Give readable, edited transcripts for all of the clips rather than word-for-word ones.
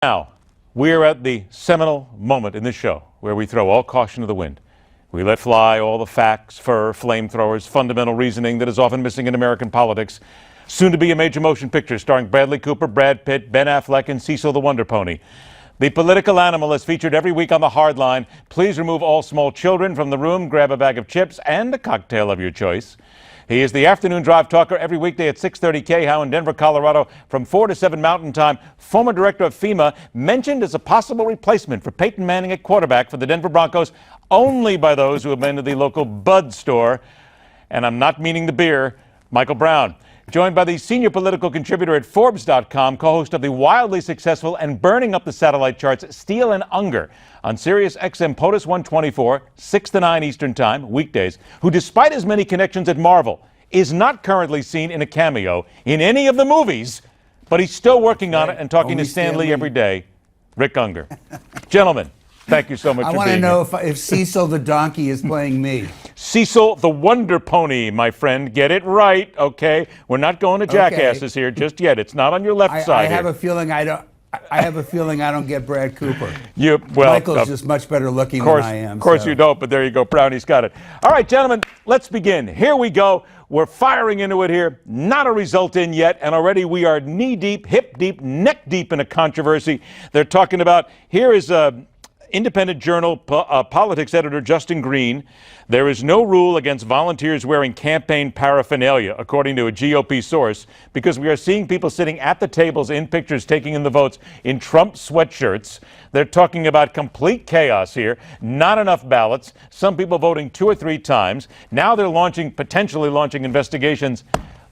Now, we're at the seminal moment in this show where we throw all caution to the wind. We let fly all the facts, fur, flamethrowers, fundamental reasoning that is often missing in American politics. Soon to be a major motion picture starring Bradley Cooper, Brad Pitt, Ben Affleck, and Cecil the Wonder Pony. The political animal is featured every week on The Hardline. Please remove all small children from the room, grab a bag of chips and a cocktail of your choice. He is the afternoon drive talker every weekday at 6:30 KHOW in Denver, Colorado from 4 to 7 Mountain Time. Former director of FEMA, mentioned as a possible replacement for Peyton Manning at quarterback for the Denver Broncos only by those who have been to the local Bud store. And I'm not meaning the beer, Michael Brown. Joined by the senior political contributor at Forbes.com, co-host of the wildly successful and burning up the satellite charts, Steele and Ungar, on Sirius XM POTUS 124, 6 to 9 Eastern Time, weekdays, who, despite his many connections at Marvel, is not currently seen in a cameo in any of the movies, but he's still working on it and talking to Stan Lee every day, Rick Ungar. Gentlemen, thank you so much for being here. I want to know if Cecil the donkey is playing me. Cecil the Wonder Pony, my friend. Get it right, okay? We're not going to jackasses here just yet. It's not on your left side. I have a feeling I don't get Brad Cooper. Michael's just much better looking than I am. Of course you don't, but there you go. Brownie's got it. All right, gentlemen, let's begin. Here we go. We're firing into it here. Not a result in yet, and already we are knee-deep, hip-deep, neck-deep in a controversy. They're talking about, here is Independent Journal politics editor Justin Green. There is no rule against volunteers wearing campaign paraphernalia, according to a GOP source, because we are seeing people sitting at the tables in pictures taking in the votes in Trump sweatshirts. They're talking about complete chaos here, not enough ballots, some people voting 2 or 3 times. Now they're potentially launching investigations.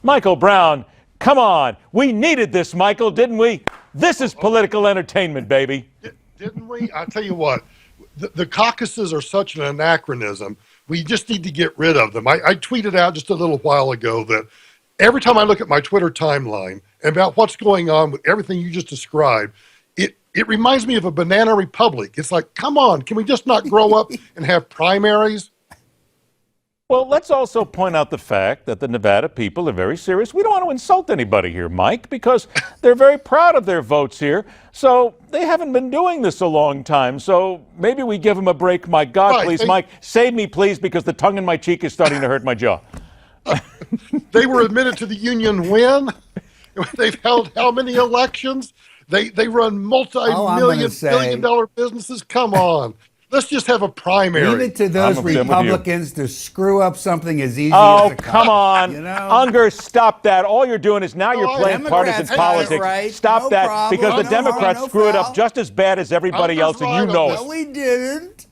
Michael Brown, come on. We needed this, Michael, didn't we? This is political entertainment, baby. Didn't we? I tell you what, the caucuses are such an anachronism. We just need to get rid of them. I tweeted out just a little while ago that every time I look at my Twitter timeline and about what's going on with everything you just described, it reminds me of a banana republic. It's like, come on, can we just not grow up and have primaries? Well, let's also point out the fact that the Nevada people are very serious. We don't want to insult anybody here, Mike, because they're very proud of their votes here. So they haven't been doing this a long time. So maybe we give them a break. My God, please, Mike, save me, please, because the tongue in my cheek is starting to hurt my jaw. They were admitted to the union when? They've held how many elections? They run multi-billion dollar businesses. Come on. Let's just have a primary. Leave it to those Republicans to screw up something as easy as a come on. You know? Unger, stop that. All you're doing is now you're playing partisan politics. Right. Stop that, because the Democrats screw it up just as bad as everybody else, and you know it. No, we didn't.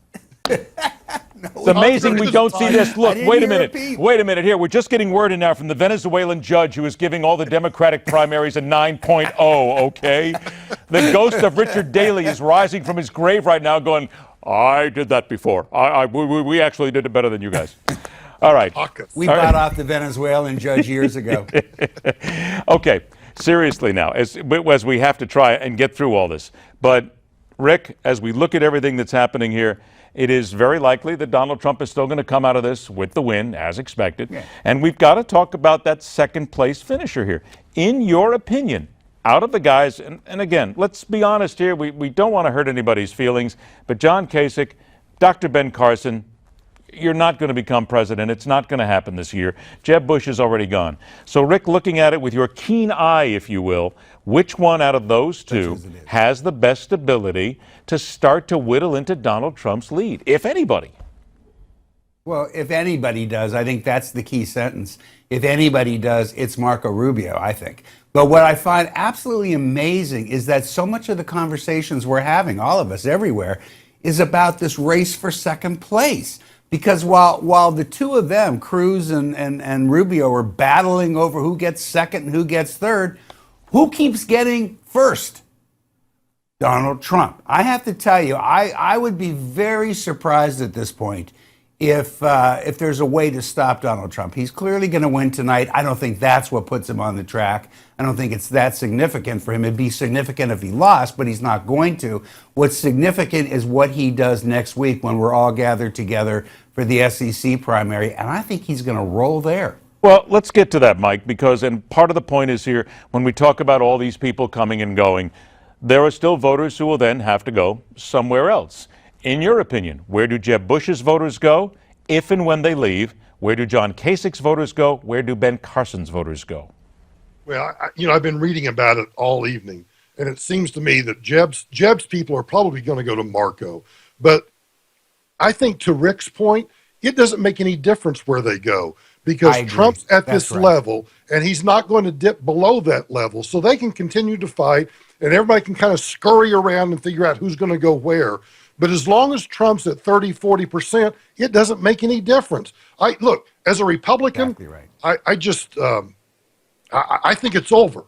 It's amazing we don't see this. Look, wait a minute here. We're just getting word in now from the Venezuelan judge who is giving all the Democratic primaries a 9.0, okay? The ghost of Richard Daley is rising from his grave right now going, I did that before. We actually did it better than you guys. All right. We bought off the Venezuelan judge years ago. Okay, seriously now, as we have to try and get through all this. But, Rick, as we look at everything that's happening here, it is very likely that Donald Trump is still going to come out of this with the win, as expected. Yeah. And we've got to talk about that second-place finisher here. In your opinion, out of the guys, and again, let's be honest here, we don't want to hurt anybody's feelings, but John Kasich, Dr. Ben Carson, you're not going to become president. It's not going to happen this year. Jeb Bush is already gone. So, Rick, looking at it with your keen eye, if you will, which one out of those two has the best ability to start to whittle into Donald Trump's lead, if anybody? Well, if anybody does, I think that's the key sentence. If anybody does, it's Marco Rubio, I think. But what I find absolutely amazing is that so much of the conversations we're having, all of us everywhere, is about this race for second place. Because while the two of them, Cruz and Rubio, are battling over who gets second and who gets third, who keeps getting first? Donald Trump. I have to tell you, I would be very surprised at this point if there's a way to stop Donald Trump. He's clearly going to win tonight. I don't think that's what puts him on the track. I don't think it's that significant for him. It'd be significant if he lost, but he's not going to. What's significant is what he does next week when we're all gathered together for the SEC primary, and I think he's going to roll there. Well, let's get to that, Mike, because, and part of the point is here, when we talk about all these people coming and going, there are still voters who will then have to go somewhere else. In your opinion, where do Jeb Bush's voters go if and when they leave? Where do John Kasich's voters go? Where do Ben Carson's voters go? Well, I've been reading about it all evening, and it seems to me that Jeb's people are probably going to go to Marco. But I think, to Rick's point, it doesn't make any difference where they go, because Trump's at this level, and he's not going to dip below that level. So they can continue to fight, and everybody can kind of scurry around and figure out who's going to go where. But as long as Trump's at 30-40%, it doesn't make any difference. Look, as a Republican, Exactly right. I think it's over.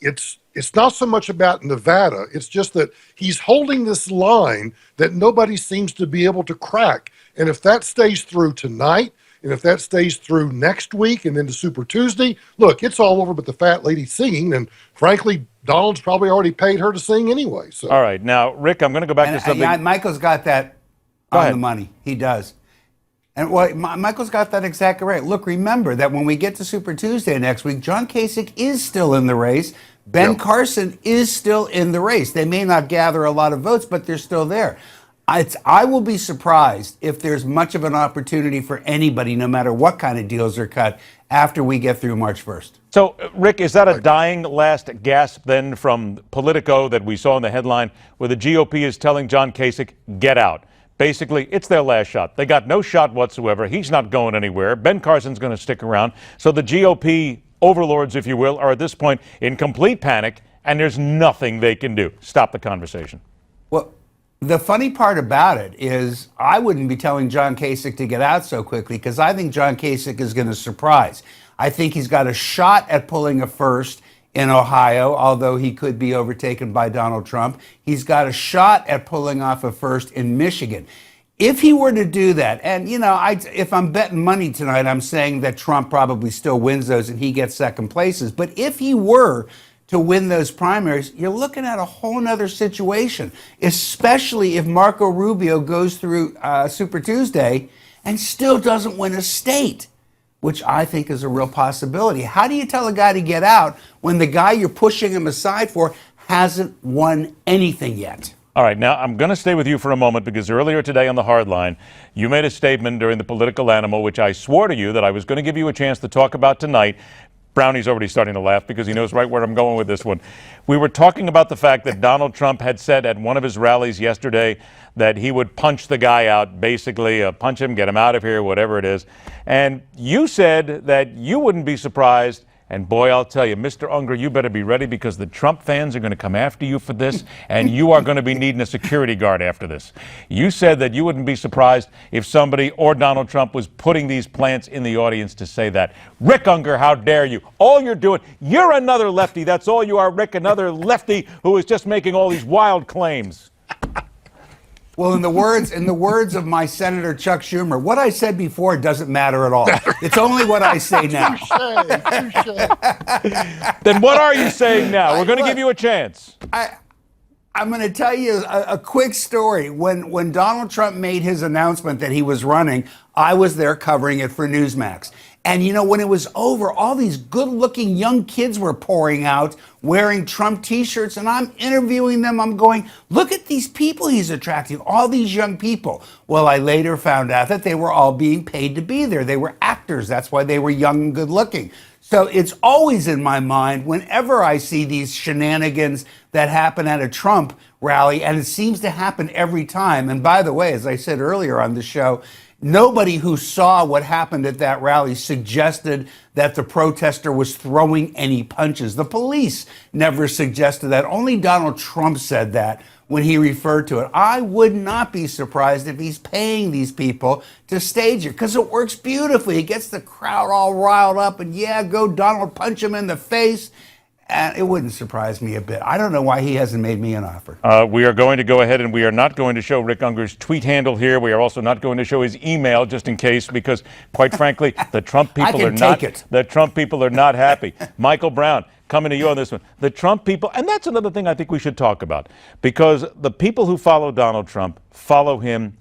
It's not so much about Nevada. It's just that he's holding this line that nobody seems to be able to crack. And if that stays through tonight, and if that stays through next week and into Super Tuesday, look, it's all over but the fat lady singing. And frankly, Donald's probably already paid her to sing anyway. So. All right. Now, Rick, I'm going to go back to something. Yeah, Michael's got that on the money. He does. And Michael's got that exactly right. Look, remember that when we get to Super Tuesday next week, John Kasich is still in the race. Ben Carson is still in the race. They may not gather a lot of votes, but they're still there. I will be surprised if there's much of an opportunity for anybody, no matter what kind of deals are cut, after we get through March 1st. So, Rick, is that a dying last gasp then from Politico that we saw in the headline where the GOP is telling John Kasich, get out? Basically, it's their last shot. They got no shot whatsoever. He's not going anywhere. Ben Carson's going to stick around. So the GOP overlords, if you will, are at this point in complete panic, and there's nothing they can do. Stop the conversation. Well, the funny part about it is I wouldn't be telling John Kasich to get out so quickly, because I think John Kasich is going to surprise. I think he's got a shot at pulling a first in Ohio, although he could be overtaken by Donald Trump. He's got a shot at pulling off a first in Michigan. If he were to do that, and if I'm betting money tonight, I'm saying that Trump probably still wins those and he gets second places. But if he were to win those primaries, you're looking at a whole nother situation, especially if Marco Rubio goes through Super Tuesday and still doesn't win a state, which I think is a real possibility. How do you tell a guy to get out when the guy you're pushing him aside for hasn't won anything yet? All right, now I'm going to stay with you for a moment, because earlier today on the Hardline, you made a statement during the Political Animal, which I swore to you that I was going to give you a chance to talk about tonight. Brownie's already starting to laugh because he knows right where I'm going with this one. We were talking about the fact that Donald Trump had said at one of his rallies yesterday that he would punch the guy out, basically punch him, get him out of here, whatever it is. And you said that you wouldn't be surprised. And boy, I'll tell you, Mr. Ungar, you better be ready, because the Trump fans are going to come after you for this, and you are going to be needing a security guard after this. You said that you wouldn't be surprised if somebody or Donald Trump was putting these plants in the audience to say that. Rick Ungar, how dare you? All you're doing, you're another lefty. That's all you are, Rick, another lefty who is just making all these wild claims. Well, in the words of my Senator Chuck Schumer, what I said before doesn't matter at all. It's only what I say now. Then what are you saying now? We're going to give you a chance. I'm going to tell you a quick story. When Donald Trump made his announcement that he was running, I was there covering it for Newsmax. And when it was over, all these good-looking young kids were pouring out wearing Trump T-shirts, and I'm interviewing them. I'm going, look at these people he's attracting, all these young people. Well, I later found out that they were all being paid to be there. They were actors. That's why they were young and good-looking. So it's always in my mind whenever I see these shenanigans that happen at a Trump rally, and it seems to happen every time. And by the way, as I said earlier on the show, nobody who saw what happened at that rally suggested that the protester was throwing any punches. The police never suggested that. Only Donald Trump said that when he referred to it. I would not be surprised if he's paying these people to stage it, because it works beautifully. It gets the crowd all riled up, and go Donald, punch him in the face. And it wouldn't surprise me a bit. I don't know why he hasn't made me an offer. We are going to go ahead, and we are not going to show Rick Ungar's tweet handle here. We are also not going to show his email, just in case, because, quite frankly, the Trump people are not happy. Michael Brown, coming to you on this one. The Trump people, and that's another thing I think we should talk about, because the people who follow Donald Trump follow him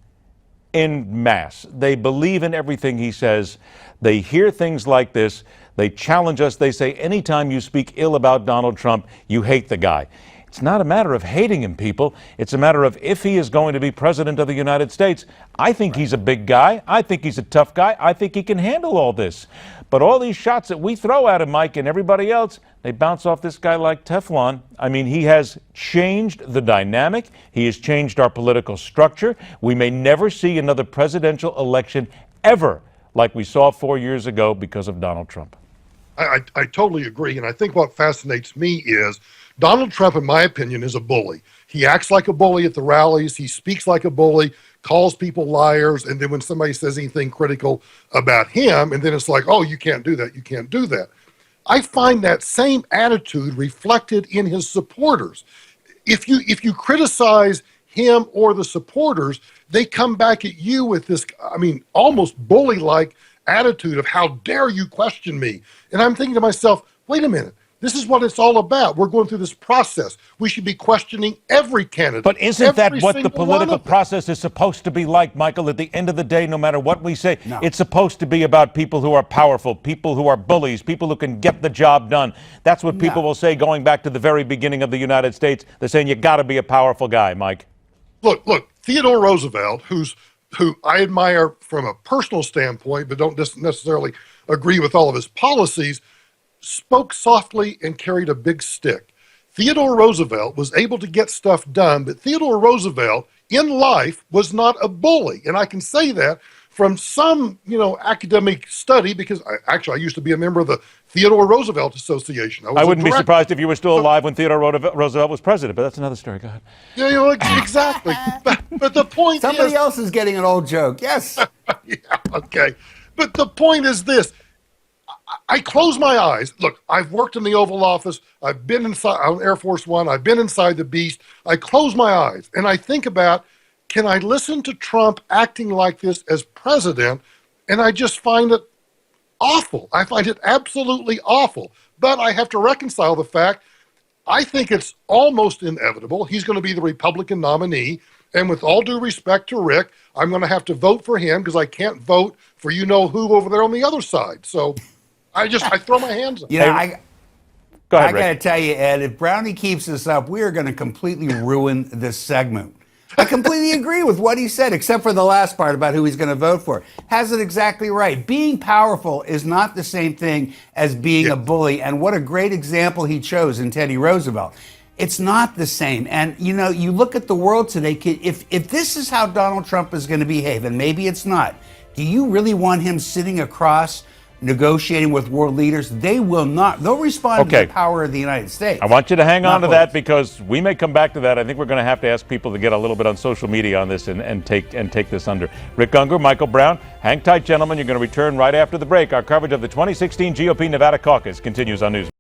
en masse. They believe in everything he says. They hear things like this. They challenge us. They say, anytime you speak ill about Donald Trump, you hate the guy. It's not a matter of hating him, people. It's a matter of if he is going to be president of the United States. I think he's a big guy. I think he's a tough guy. I think he can handle all this. But all these shots that we throw at him, Mike, and everybody else, they bounce off this guy like Teflon. I mean, he has changed the dynamic. He has changed our political structure. We may never see another presidential election ever like we saw 4 years ago because of Donald Trump. I totally agree. And I think what fascinates me is Donald Trump, in my opinion, is a bully. He acts like a bully at the rallies. He speaks like a bully, calls people liars. And then when somebody says anything critical about him, and then it's like, oh, you can't do that. You can't do that. I find that same attitude reflected in his supporters. If you criticize him or the supporters, they come back at you with this, I mean, almost bully-like attitude of how dare you question me. And I'm thinking to myself, wait a minute. This is what it's all about. We're going through this process. We should be questioning every candidate. But isn't that what the political process is supposed to be like, Michael? At the end of the day, no matter what we say, no. It's supposed to be about people who are powerful, people who are bullies, people who can get the job done. That's what people will say going back to the very beginning of the United States. They're saying you got to be a powerful guy, Mike. Look, Theodore Roosevelt, who I admire from a personal standpoint, but don't necessarily agree with all of his policies, spoke softly and carried a big stick. Theodore Roosevelt was able to get stuff done, but Theodore Roosevelt in life was not a bully. And I can say that from some, academic study, because I used to be a member of the Theodore Roosevelt Association. I wouldn't be surprised if you were still alive when Theodore Roosevelt was president, but that's another story. Go ahead. Yeah, exactly. But the point Somebody else is getting an old joke. Yes. Yeah, okay. But the point is this. I close my eyes. Look, I've worked in the Oval Office. I've been inside on Air Force One. I've been inside the Beast. I close my eyes and I think about, can I listen to Trump acting like this as president? And I just find it awful. I find it absolutely awful. But I have to reconcile the fact, I think it's almost inevitable. He's going to be the Republican nominee. And with all due respect to Rick, I'm going to have to vote for him because I can't vote for who over there on the other side. So I throw my hands up. Go ahead, Rick. I got to tell you, Ed, if Brownie keeps this up, we are going to completely ruin this segment. I completely agree with what he said, except for the last part about who he's going to vote for. Has it exactly right. Being powerful is not the same thing as being a bully. And what a great example he chose in Teddy Roosevelt. It's not the same. And, you look at the world today, if this is how Donald Trump is going to behave, and maybe it's not, do you really want him sitting across negotiating with world leaders? They will not. They'll respond to the power of the United States. I want you to hang on to that because we may come back to that. I think we're going to have to ask people to get a little bit on social media on this and take this under. Rick Ungar, Michael Brown, hang tight, gentlemen. You're going to return right after the break. Our coverage of the 2016 GOP Nevada Caucus continues on Newsmax.